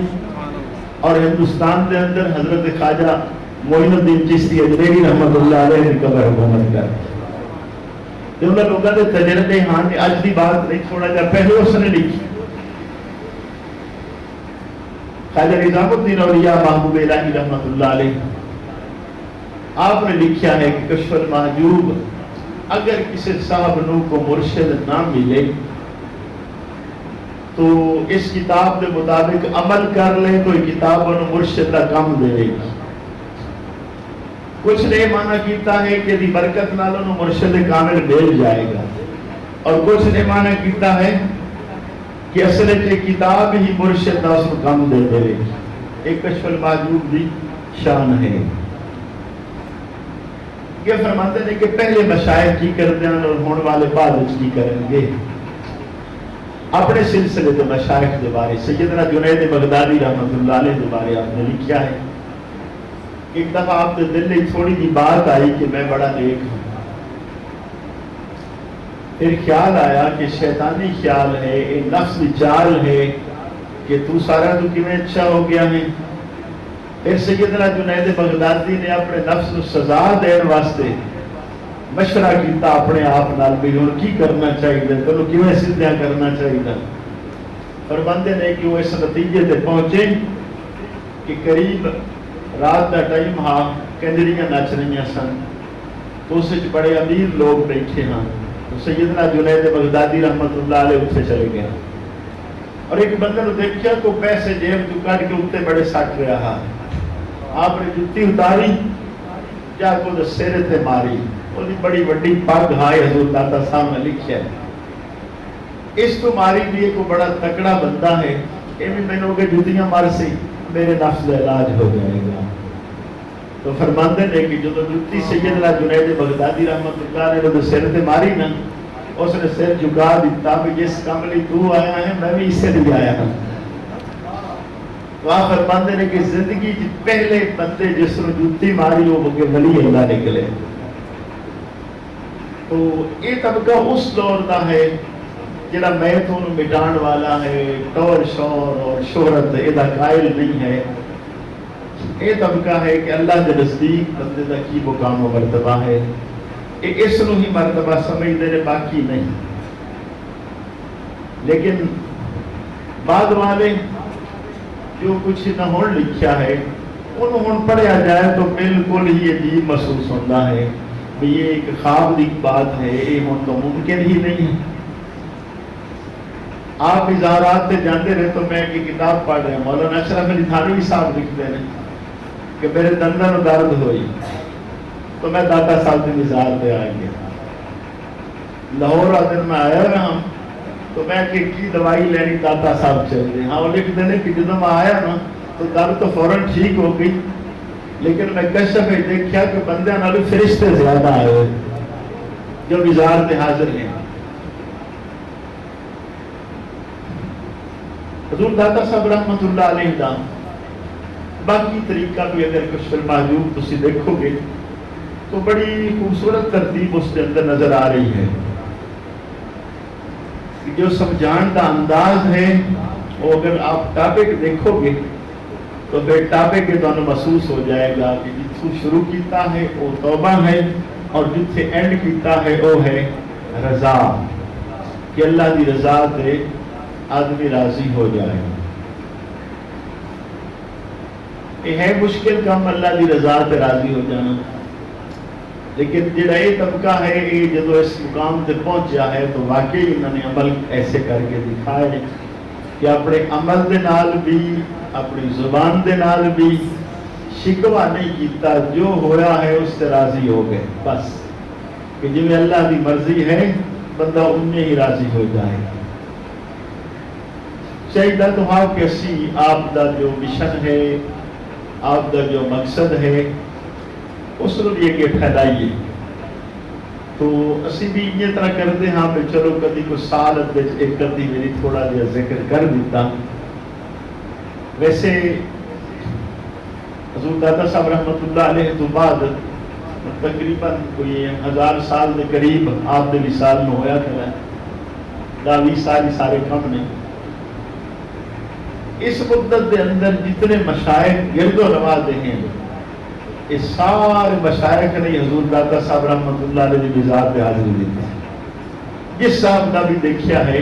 اور ہندوستان کے اندر حضرت خواجہ معین الدین چشتی اجمیری رحمت اللہ علیہ کی قبر حکومت کرتی۔ تو انہوں لوگوں نے تجربے ہاں کہ آج دی بات نہیں، تھوڑا جا پہلے اس نے لکھی، خواجہ نظام الدین اولیاء محبوب الہی رحمت اللہ علیہ، آپ نے لکھا ہے کہ کشف المحجوب اگر کسی صاحب نو کو مرشد نہ ملے تو اس کتاب کے مطابق عمل کر لیں تو یہ کتاب انہوں مرشد کا کام دے گی۔ کچھ نے مانا کیتا ہے کہ دی برکت نال انہوں مرشد کامل مل جائے گا، اور کچھ نے مانا کیتا ہے کہ اصل یہ کتاب ہی مرشد کا اس کو کام دے گی۔ ایک کشف المحجوب دی شان ہے. یہ فرماتے ہیں کہ پہلے مشائخ کی کرتے ہیں اور ہونے والے بعد کی کریں گے. اپنے سلسلے کے مشائخ کے بارے سیدنا جنید بغدادی رحمۃ اللہ علیہ کے بارے آپ نے لکھا ہے. ایک دفعہ آپ کے دل میں تھوڑی سی بات آئی کہ میں بڑا نیک ہوں. پھر خیال آیا کہ شیطانی خیال ہے، ایک نفس کی چال ہے کہ تو سارا تو کیویں اچھا ہو گیا ہے. پھر سیدنا جنید بغدادی نے اپنے نفس کو سزا دین واسطے مشورہ کیتا اپنے آپ نال بھی ہن کی کرنا چاہیے، تو کیویں سیدھا کرنا چاہیے. فرماندے نے کہ وہ اس نتیجے تے پہنچے کہ قریب رات کا ٹائم ہاں، کنجریاں نچ رہی سن، تو اس بڑے امیر لوگ بیٹھے ہاں. تو سیدنا جنید بغدادی رحمت اللہ علیہ اتنے چلے گیا اور ایک بندے نے دیکھا تو پیسے جیب تو کٹ کے اتنے بڑے سٹ رہا. آپ نے جتی اتاری کیا کو سر تے ماری، وہ بڑی وڈی پگ ہائے حضور داتا صاحب نے لکھا ہے. اس تو ماری بھی ایک بڑا تکڑا بندہ ہے، یہ بھی میں نے جتیاں مار سی میرے نفس کا علاج ہو جائے گا. تو فرماندے نے کہ جب جتی سیدنا جنید بغدادی رحمت اللہ نے سر تے ماری نا، اس نے سر جھکا دیتا کہ جس کام لی تو آیا ہے میں بھی اسے لیے آیا ہوں. وہاں فرماندے نے کہ زندگی پہلے بندے جس نے جتی ماری وہ ولی اللہ نکلے. تو یہ طبقہ اس دور کا ہے جڑا میں تو مٹان والا ہے، ٹور شور اور شہرت یہ قائل نہیں ہے. یہ طبقہ ہے کہ اللہ کے نزدیک بندے کا کی مقام و مرتبہ ہے، اس نو ہی مرتبہ سمجھتے ہیں، باقی نہیں. لیکن بعد والے جو کچھ نہ ہون لکھیا ہے انہوں ہون پڑھیا جائے تو بالکل ہی عجیب محسوس ہوتا ہے کہ یہ ایک خواب کی بات ہے، یہ ہون تو ممکن ہی نہیں ہے. آپ اظہارات سے جانتے رہے تو میں ایک کتاب پڑھ رہے ہیں، مولانا اشرف علی تھانوی صاحب لکھتے ہیں کہ میرے دندن درد ہوئی تو میں داتا صاحب کی اظہار پہ آ گیا. لاہور دن میں آیا رہا تو میں کہ کی دوائی لینی داتا صاحب چل رہے. ہاں وہ لکھتے ہیں کہ جب میں آیا نا تو درد تو فوراً ٹھیک ہو گئی، لیکن میں کشف میں دیکھا کہ بندے نالو فرشتے زیادہ آئے ہوئے جو مزار پہ حاضر ہیں. حضور داتا صاحب رحمت اللہ علیہ دا باقی طریقہ بھی اگر کچھ المحجوب تسی دیکھو گے تو بڑی خوبصورت ترتیب اس کے اندر نظر آ رہی ہے. جو سمجھان کا انداز ہے وہ اگر آپ ٹاپک دیکھو گے تو پھر ٹاپک کے دونوں محسوس ہو جائے گا کہ جتوں شروع کیتا ہے وہ توبہ ہے اور جتھے اینڈ کیتا ہے وہ ہے رضا، کہ اللہ دی رضا سے آدمی راضی ہو جائے. یہ ہے مشکل کام اللہ دی رضا سے راضی ہو جانا، لیکن جڑا یہ طبقہ ہے یہ جب اس مقام سے پہنچا ہے تو واقعی انہوں نے عمل ایسے کر کے دکھائے کہ اپنے عمل دے نال بھی اپنی زبان دے نال بھی شکوہ نہیں کیتا، جو ہویا ہے اس سے راضی ہو گئے. بس کہ جی اللہ کی مرضی ہے بندہ انہیں ہی راضی ہو جائے. چاہیے تو آپ کہ اسی آپ کا جو مشن ہے، آپ کا جو مقصد ہے اس کو یہ کہ پھیلائیے. تو اسی بھی یہ طرح کرتے ہاں کہ چلو کدی کو سال ایک کدی میری تھوڑا جہا ذکر کر دیتا. ویسے حضور داتا صاحب رحمت اللہ علیہ تو بعد تقریباً کوئی 1000 سال کے قریب آپ کے وصال میں ہویا کرا 20 سال ہی سارے کم نے. اس مدت کے اندر جتنے مشائخ گرد و نواز ہیں اس سارے مشائخ نے حضور داتا صاحب رحمت اللہ علیہ کی ذات پہ حاضری دی تھی. جس صاحب کا بھی دیکھا ہے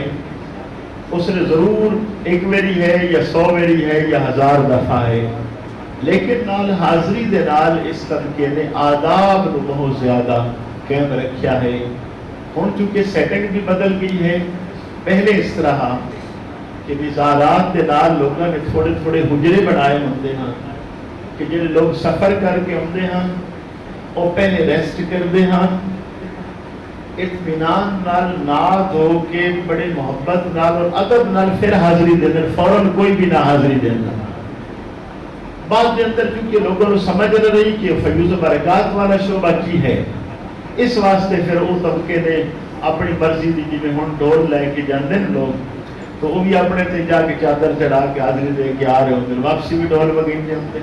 اس نے ضرور ایک میری ہے یا 100 میری ہے یا 1000 دفعہ ہے، لیکن نال حاضری دے نال اس طبقے نے آداب کو بہت زیادہ قائم رکھا ہے. ہوں چونکہ سیٹنگ بھی بدل گئی ہے، پہلے اس طرح کہ مزارات کے نال لوگوں نے تھوڑے تھوڑے حجرے بنائے ہوتے ہیں کہ جن لوگ سفر کر کے آتے ہیں وہ پہلے ریسٹ کرتے ہیں، اطمینان نال نات ہو کے بڑے محبت نال اور ادب نال پھر حاضری دینا، فوراً کوئی بھی نہ حاضری دینا. بعد کے اندر چونکہ لوگوں نے سمجھ نہ رہی کہ فیوز و برکات والا شعبہ کی ہے، اس واسطے پھر وہ طبقے نے اپنی مرضی دی جی میں ہن ڈول لے کے جاندے ہیں لوگ، تو وہ بھی اپنے تے جا کے چادر چڑھا کے حاضری دے کے آ رہے ہوتے، واپسی بھی ڈول بگیندے ہوتے۔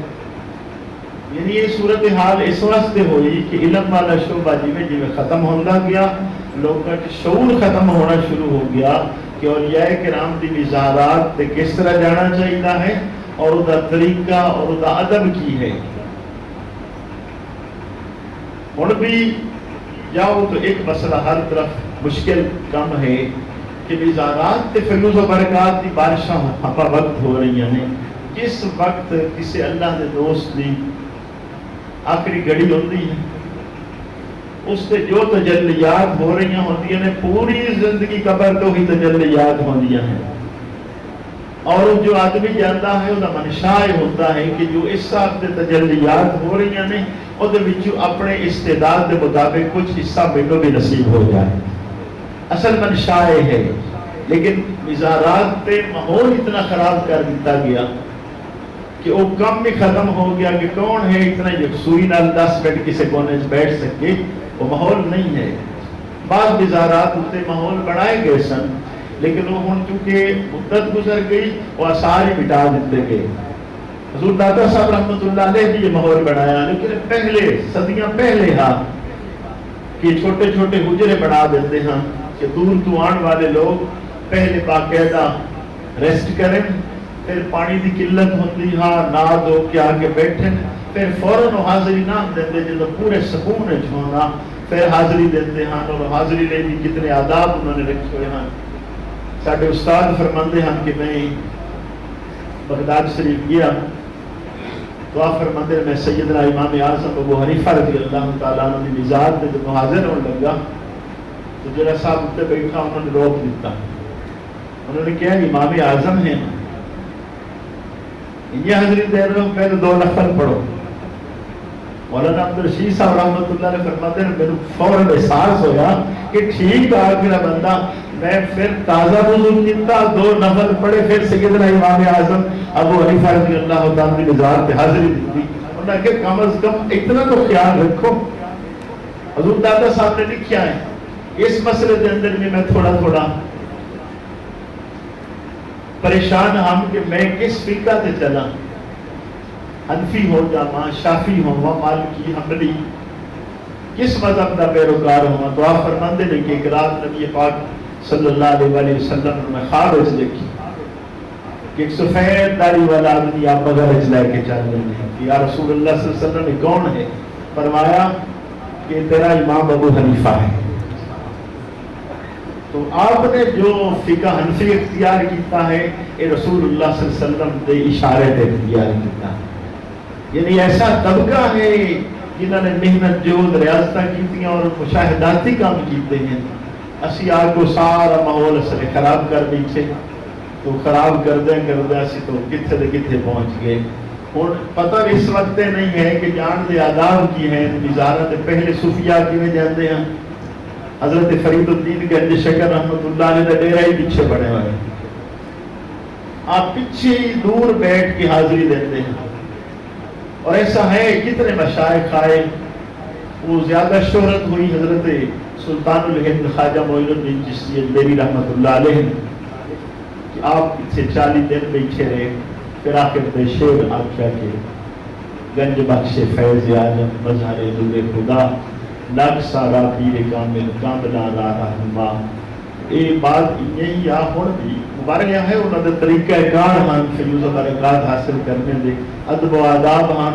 یعنی یہ صورتحال اس واسطے ہوئی کہ علم والا شعبہ جی میں ختم ہوتا گیا، لوگوں کا شعور ختم ہونا شروع ہو گیا کہ اولیاء کرام دی مزارات تے کس طرح جانا چاہیے ہے اور وہ طریقہ اور وہ ادب کی ہے۔ ہن بھی جاؤ تو ایک مسئلہ ہر طرف مشکل کم ہے کہ مزارات تے فیوز و برکات دی بارشاں ہپا وقت ہو رہی ہیں، جس وقت کسی اللہ دے دوست دی آخری گھڑی ہوتی ہے اس سے جو تجلیات ہو رہی ہوتی ہیں پوری زندگی قبر تو ہی تجلیات ہوتی ہیں، اور جو آدمی جانتا ہے وہ منشا ہوتا ہے کہ جو اس حساب سے تجلیات ہو رہی ہیں وہ اپنے استعداد کے مطابق کچھ حصہ مینوں بھی نصیب ہو جائے، اصل منشا ہے۔ لیکن مزارات پہ ماحول اتنا خراب کر دیتا گیا کہ وہ کم میں ختم ہو گیا کہ کون ہے اتنا یکسوئی نال 10 منٹ کسی کونے بیٹھ سکے، وہ ماحول نہیں ہے۔ بعض مزارات اتنے ماحول بنائے گئے سن لیکن وہ ہن چونکہ مدت گزر گئی وہ آثار ہی مٹا دیتے گئے۔ حضور داتا صاحب رحمۃ اللہ علیہ بھی یہ ماحول بنایا، لیکن پہلے صدیاں پہلے ہاں کہ چھوٹے چھوٹے حجرے بنا دیتے ہیں کہ دور تو آن والے لوگ پہلے باقاعدہ ریسٹ کریں، پھر پانی دی قلت ہوتی ہاں نہ دو کے آگے بیٹھیں، پھر فوراً حاضری نہ دیتے جب پورے سکون ہونا، پھر حاضری دیتے ہیں اور حاضری لے بھی کتنے آداب انہوں نے رکھے ہوئے ہیں۔ ساڈے استاد فرماندے ہیں کہ میں بغداد شریف گیا تو آپ فرماندے میں سیدنا امام اعظم ابو حنیفہ رضی اللہ تعالیٰ عنہ کی مزاج میں جب حاضر ہونے لگا تو جرا صاحب اتنے بیٹھا انہوں نے روک دیتا، انہوں نے کہا امام اعظم ہیں یہ حاضری دے رہے ہو، پہلے 2 نفل پڑھو۔ مولانا عبدالرشید صاحب رحمۃ اللہ علیہ فرماتے ہیں میرے فوراً احساس ہوا کہ ٹھیک آ میرا بندہ، میں پھر تازہ وضو کیتا 2 نفل پڑھے، پھر سیدنا امام اعظم ابو حنیفہ رضی اللہ تعالیٰ کی مزار پہ حاضری دی۔ انہوں نے کہا کم از کم اتنا تو خیال رکھو۔ حضور دادا صاحب نے لکھا ہے اس مسئلے کے اندر بھی میں تھوڑا تھوڑا پریشان ہم کہ میں کس فقہ تے چلا، حنفی ہو جاواں، شافی ہوا، مالکی، حنبلی، کس مذہب کا پیروکار ہوا؟ تو آپ فرماندے نے کہ ایک رات نبی پاک صلی اللہ علیہ وآلہ وسلم نے خواب وچ دیکھی کہ ایک سفید داڑھی والا آدمی آپ بغیر لے کے چل رہے ہیں کہ یا رسول اللہ صلی اللہ علیہ وسلم نے کون ہے؟ فرمایا کہ تیرا امام ابو حنیفہ ہے۔ تو آپ نے جو فقہ حنفی اختیار کیتا ہے یہ رسول اللہ صلی اللہ علیہ وسلم کے اشارے سے اختیار کیتا ہے، یعنی ایسا طبقہ ہے جنہوں نے محنت جہد ریاستہ کیتیاں اور مشاہداتی کام کیتے ہیں۔ اسی آگ کو سارا ماحول اصل خراب کر بیٹھے، تو خراب کردے اسی تو کتنے دے کتنے پہنچ گئے۔ ہوں پتہ اس وقت نہیں ہے کہ جان دے آداب کی ہیں، مزارت پہلے صوفیاء کیویں جاندے ہیں۔ حضرت فرید الدین گنج شکر رحمۃ اللہ علیہ کا ڈیرا ہی پیچھے بڑے ہوئے، آپ پیچھے ہی دور بیٹھ کے حاضری دیتے ہیں، اور ایسا ہے کتنے مشائخ آئے، وہ زیادہ شہرت ہوئی حضرت سلطان الہند خواجہ معین الدین چشتی اجمیری رحمۃ اللہ علیہ کہ آپ پیچھے 40 دن بیٹھے رہے، پھر آخر میں شعر آخیا کہ گنج بخش فیض اعظم مظہر نور خدا لگ سارا پیر کامل کاملا لا رحمہ۔ یہ بات یہی آ ہوں بھی مبارک ہے انہوں نے طریقہ کار ہاں فیوز و برکات حاصل کرنے دے، ادب و آداب ہاں۔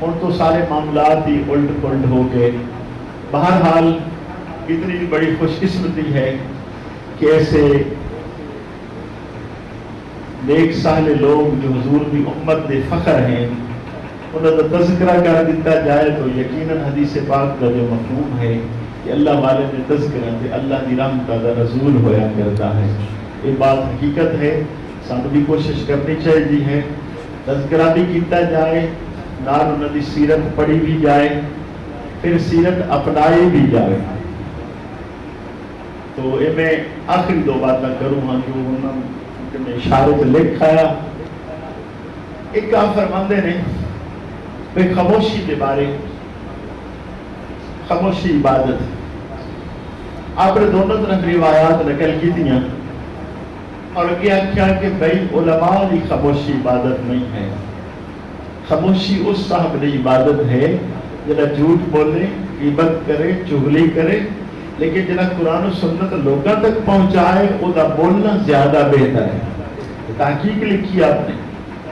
ہوں تو سارے معاملات ہی الٹ پلٹ ہو گئے۔ بہرحال اتنی بڑی خوش قسمتی ہے کہ ایسے نیک صالح لوگ جو حضور کی امت دے فخر ہیں انہوں کا تذکرہ کر دیتا جائے تو یقیناً حدیث پاک کا جو مفہوم ہے کہ اللہ والے نے تذکرہ تے اللہ کی رحمت کا رسول ہویا کرتا ہے، یہ بات حقیقت ہے۔ سانوں بھی کوشش کرنی چاہیے ہے تذکرہ بھی کیتا جائے، نال انہوں کی سیرت پڑھی بھی جائے، پھر سیرت اپنائی بھی جائے۔ تو یہ میں آخری 2 باتیں کروں ہاں جو انہوں نے اشارے سے لکھ آیا ایک آپ فرماندے نے بھئی خاموشی کے بارے، خاموشی عبادت، آپ نے دونوں طرف روایات نقل کی دیا اور کیا کہ بھئی علماء کی خاموشی عبادت نہیں ہے. خاموشی اس صاحب نے عبادت ہے جنہ جھوٹ بولے، غیبت کرے، چغلی کرے، لیکن جنہ قرآن و سنت لوگوں تک پہنچائے وہ دا بولنا زیادہ بہتر ہے. تحقیق لکھی آپ نے،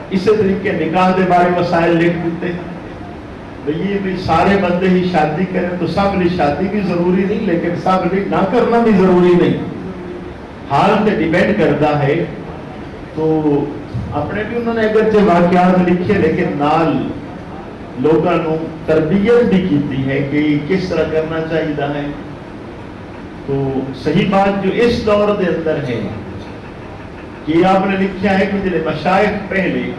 اسی طریقے نکاح دے بارے مسائل لکھ دیتے یہ بھی سارے بندے ہی شادی کریں تو سب لی شادی بھی ضروری نہیں، لیکن سب لی نہ کرنا بھی ضروری نہیں، حال پہ ڈیپینڈ کرتا ہے. تو اپنے بھی انہوں نے اگرچہ واقعات لکھے لیکن نال لوگوں کو تربیت بھی کیتی ہے کہ کس طرح کرنا چاہیے ہے. تو صحیح بات جو اس دور دے اندر ہے کہ آپ نے لکھا ہے کہ جنہیں مشائخ پہلے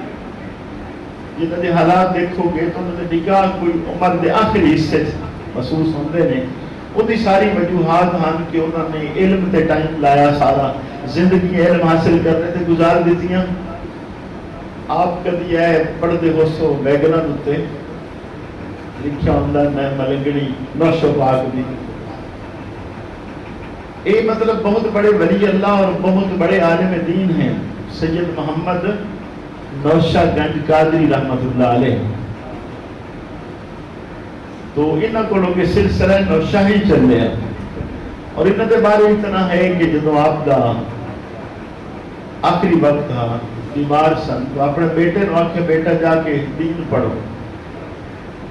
جنہوں نے حالات دیکھو گے تو انہوں نے نکاح کوئی عمر دے آخری حصے محسوس ہوندے نے، وہ دی ساری وجوہات ہن کہ انہوں نے علم تے ٹائم لایا، سارا زندگی علم حاصل کرنے تے گزار دیتیاں. آپ کدی ہے پڑھتے ہو سو ویگنا دوتے لکھیا ہوندہ میں ملنگڑی نوشو پاک دی. یہ مطلب بہت بڑے ولی اللہ اور بہت بڑے عالم دین ہیں سید محمد نوشہ گنج قادری رحمت اللہ علیہ. تو انہاں کو لوگ سلسلہ نوشہ ہی چل رہے ہیں اور انہاں دے بارے اتنا ہے کہ جدو آپ دا آخری وقت تھا بیمار سن تو اپنے بیٹے نو آکھے بیٹا جا کے دین پڑھو.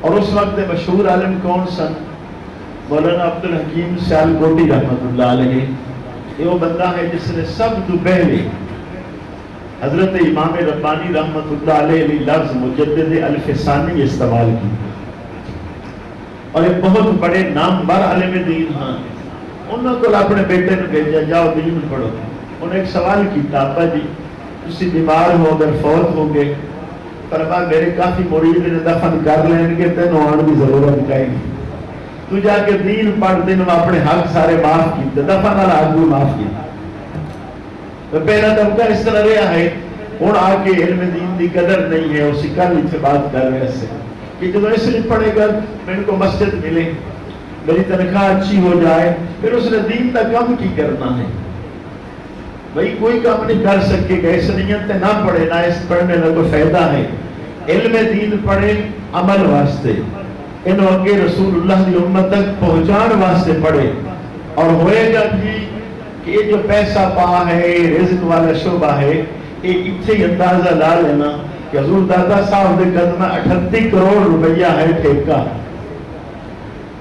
اور اس وقت مشہور عالم کون سن؟ مولانا عبدالحکیم سیالکوٹی رحمت اللہ علیہ. یہ وہ بندہ ہے جس نے سب تو پہلے حضرت امام ربانی رحمت اللہ علیہ لفظ مجدد الفسانی استعمال کی اور ایک بہت بڑے نامور عالم دین ہاں. انہوں کو اپنے بیٹے نے بھیجا جاؤ دین پڑھو. انہیں ایک سوال کیتا ابا جی تسی بیمار ہو اگر فوت ہو گئے فرما میرے کافی مرید نے دفن کر لین گے تینوں آن کی ضرورت کہیں گی تو جا کے دین پڑھ دن اپنے حق سارے معاف کیتے دفن والا حق بھی معاف کیتے. تو پہلا طبقہ اس طرح رہا ہے ہوں آ کے علم دین دی قدر نہیں ہے. اسی کل سے بات کر رہے سے کہ جب اس لیے پڑھے گا میرے کو مسجد ملے میری تنخواہ اچھی ہو جائے پھر اس نے دین کا کم کی کرنا ہے. بھئی کوئی کام نہیں کر سکے گا اس نیت تے نہ پڑھے نہ اس پڑھنے میں کوئی فائدہ ہے. علم دین پڑھے عمل واسطے انہوں اگے رسول اللہ کی امت تک پہنچان واسطے پڑھے اور ہوئے گا کہ یہ جو پیسہ پا ہے رزق والا شعبہ ہے ایک اتھے اندازہ لا لینا کہ حضور دادا صاحب دے قدم 38 کروڑ روپیہ ہے ٹھیکہ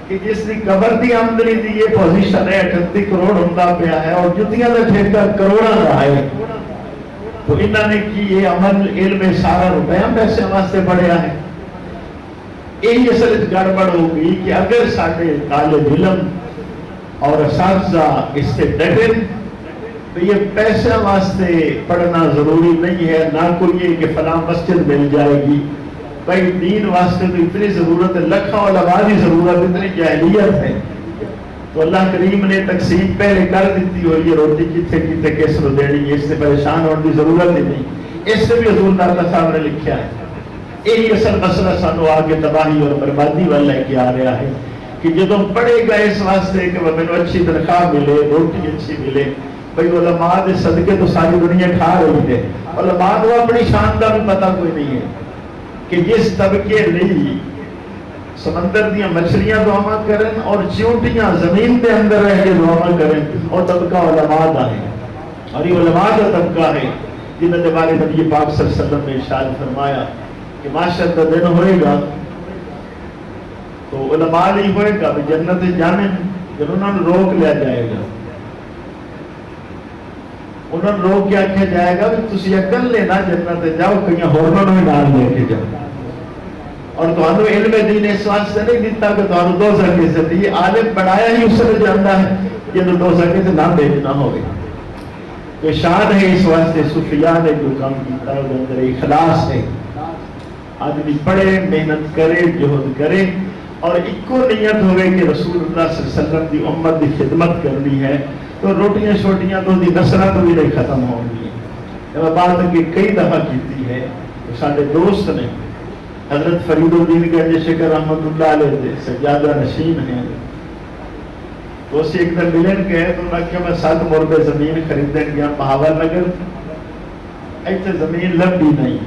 کہ جس دی قبر دی آمدنی دی یہ پوزیشن ہے 38 کروڑ ہوندہ پیا ہے اور جتیاں دے ٹھیکہ کروڑا رہا ہے. تو انہوں نے کی یہ عمل علم سارا روپیہ پیسے واسطے پڑھیا ہے. یہی اصل گڑبڑ ہوگی کہ اگر سارے طالب علم اور اساتذہ اس سے ڈٹے تو یہ پیسے واسطے پڑھنا ضروری نہیں ہے. نہ کوئی یہ کہ فلاں مسجد مل جائے گی. بھائی دین واسطے تو اتنی ضرورت ہے لکھوں علماء کی ضرورت اتنی جاہلیت ہے تو اللہ کریم نے تقسیم پہلے کر دیتی ہوئی ہے روٹی کتنے کتنے کس کو دینی اس سے پریشان ہونے کی ضرورت ہی نہیں. اس سے بھی حضور دادا صاحب نے لکھا ہے. یہی اصل مسئلہ سانو آگے تباہی اور بربادی والا لے کے آ رہا ہے کہ جدوں پڑھے گا اس واسطے کہ وہ میرے اچھی تنخواہ ملے روٹی اچھی ملے. بھئی علماء دے صدقے تو ساری دنیا کھا رہی ہے. علماء کو اپنی شان کا بھی پتہ کوئی نہیں ہے کہ جس طبقے نہیں سمندر دیا مچھلیاں دعا کریں اور چونٹیاں زمین دے اندر رہ کے دعا کریں اور طبقہ علماء دا ہے. اور یہ علماء کا طبقہ ہے جنہوں نے بارے نبی پاک صلی اللہ علیہ وسلم نے ارشاد فرمایا کہ معاشر کا دن ہوئے گا تو علماء نہیں ہوئے گا جنت جانے جب انہوں نے روک لیا جائے گا. انہوں نے روک کیا کیا جائے گا کہ تسی عقل لینا جنت جاؤ کہیں ہورنوں میں ڈال لے کے جاؤ اور تمہاروں علم دین اس واسطے نہیں دیتا کہ تمہاروں دو سکے سے یہ عالم بڑھایا ہی اس نے جانتا ہے جنہوں دو سکے سے نہ بھیجنا ہوگا. تو شان ہے اس واسطے صوفیاء نے جو کام کیتا ہے اندر اخلاص ہے. آدمی پڑھے محنت کرے جہد کرے اور ایکو نیت ہوئے کہ رسول اللہ صلی اللہ علیہ وسلم دی امت دی خدمت کرنی ہے تو روٹیاں شوٹیاں تو دی نسلہ تو بھی نہیں ختم ہوں گی. بات کہ کئی دفعہ کیتی ہے سارے دوست نے حضرت فرید الدین گنج شکر رحمت اللہ علیہ دے سجادہ نشین ہیں. تو اسے ایک دن ملن گئے تو انہوں نے کہا میں 7 مربے زمین خریدیں گیا بہاول نگر, ایتھے زمین لبھی نہیں.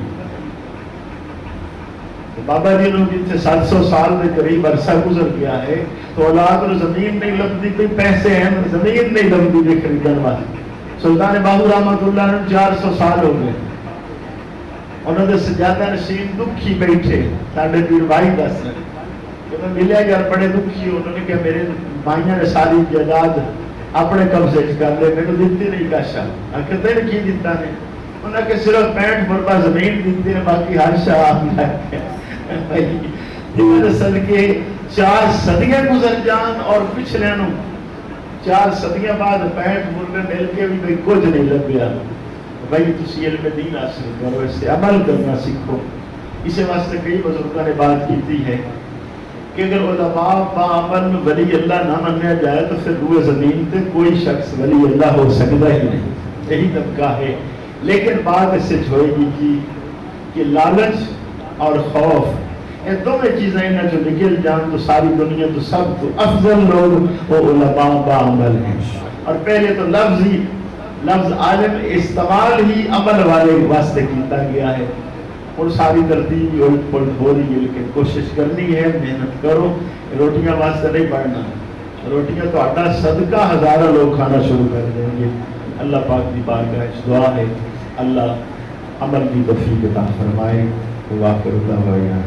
بابا جی لوگ اتنے 700 سال کے قریب عرصہ گزر گیا ہے تو اولاد کو زمین نہیں لبھی, کوئی پیسے ہیں زمین نہیں لبھی دے خریدن والی. سلطان باہو رحمت اللہ نے 400 سال ہو گئے, انہوں نے سجادہ نشین دکھی بیٹھے. ساڈے پیر بھائی دس رہے جب ملے یار بڑے دکھی, انہوں نے کہا میرے مائیاں نے ساری جائیداد اپنے قبضے کر لے, میرے دیتی نہیں کاشا. کہتے ہیں کی دیتا نے, انہوں نے کہ صرف 65 مربع زمین دیتی ہے, باقی ہر شاہ صدقے 4 صدیاں گزر جان اور پچھلے نو 4 صدیاں بعد 65 مربے مل کے بھی بھائی کچھ نہیں لگیا. بھائی تسی علم دین حاصل کرو, اس سے عمل کرنا سیکھو. اسے واسطے کئی بزرگوں نے بات کی ہے کہ اگر علماء بعمل ولی اللہ نہ منیا جائے تو پھر روئے زمین تے کوئی شخص ولی اللہ ہو سکتا ہی نہیں. یہی طبقہ ہے. لیکن بات اس سے ہوئے گی کہ لالچ اور خوف یہ دونوں چیزیں انہیں جو نکل جان تو ساری دنیا تو سب تو افضل لوگ وہ علماء بعمل ہیں. اور پہلے تو لفظ عالم استعمال ہی عمل والے واسطے کیتا گیا ہے. اور ساری ترتیب الٹ پلٹ ہو رہی ہے, لیکن کوشش کرنی ہے, محنت کرو. روٹیاں واسطے نہیں پڑھنا, روٹیاں تو آٹا صدقہ ہزارہ لوگ کھانا شروع کر دیں گے. اللہ پاک کی بارگاہ اس دعا ہے اللہ عمل کی توفیق عطا فرمائے. واخر دعوانا